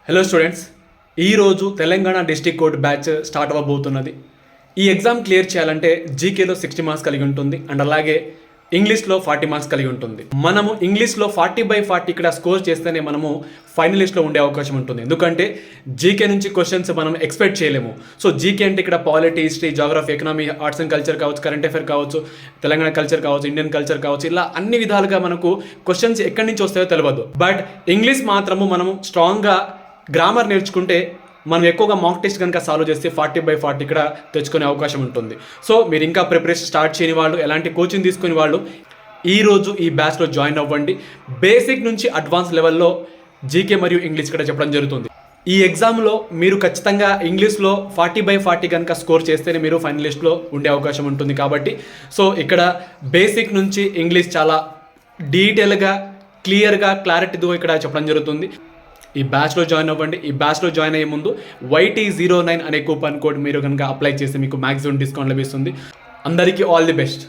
Hello students, ఈరోజు Telangana district court batch start అవ్వబోతున్నది. ఈ ఎగ్జామ్ క్లియర్ చేయాలంటే జీకేలో 60 మార్క్స్ కలిగి ఉంటుంది అండ్ అలాగే ఇంగ్లీష్లో 40 మార్క్స్ కలిగి ఉంటుంది. మనము ఇంగ్లీష్లో 40/40 ఇక్కడ స్కోర్ చేస్తేనే మనము ఫైనలిస్ట్లో ఉండే అవకాశం ఉంటుంది. ఎందుకంటే జీకే నుంచి క్వశ్చన్స్ మనం ఎక్స్పెక్ట్ చేయలేము. సో జీకే అంటే ఇక్కడ polity, history, geography, economy, arts and culture కావచ్చు, కరెంట్ అఫేర్ కావచ్చు, తెలంగాణ కల్చర్ కావచ్చు, ఇండియన్ కల్చర్ కావచ్చు, ఇలా అన్ని విధాలుగా మనకు క్వశ్చన్స్ ఎక్కడి నుంచి వస్తాయో తెలియదు. బట్ ఇంగ్లీష్ మాత్రము మనము స్ట్రాంగ్గా గ్రామర్ నేర్చుకుంటే మనం ఎక్కువగా మాక్ టెస్ట్ కనుక సాల్వ్ చేస్తే 40/40 ఇక్కడ తెచ్చుకునే అవకాశం ఉంటుంది. సో మీరు ఇంకా ప్రిపరేషన్ స్టార్ట్ చేయని వాళ్ళు, ఎలాంటి కోచింగ్ తీసుకుని వాళ్ళు ఈరోజు ఈ బ్యాచ్లో జాయిన్ అవ్వండి. బేసిక్ నుంచి అడ్వాన్స్ లెవెల్లో జీకే మరియు ఇంగ్లీష్ ఇక్కడ చెప్పడం జరుగుతుంది. ఈ ఎగ్జామ్లో మీరు ఖచ్చితంగా ఇంగ్లీష్లో 40/40 కనుక స్కోర్ చేస్తేనే మీరు ఫైనలిస్ట్లో ఉండే అవకాశం ఉంటుంది. కాబట్టి సో ఇక్కడ బేసిక్ నుంచి ఇంగ్లీష్ చాలా డీటెయిల్గా, క్లియర్గా, క్లారిటీతో ఇక్కడ చెప్పడం జరుగుతుంది. ఈ బ్యాచ్లో జాయిన్ అవ్వండి. ఈ బ్యాచ్లో జాయిన్ అయ్యే ముందు YT09 అనే కూపన్ కోడ్ మీరు కనుక అప్లై చేస్తే మీకు మ్యాక్సిమం డిస్కౌంట్ లభిస్తుంది. అందరికీ ఆల్ ది బెస్ట్.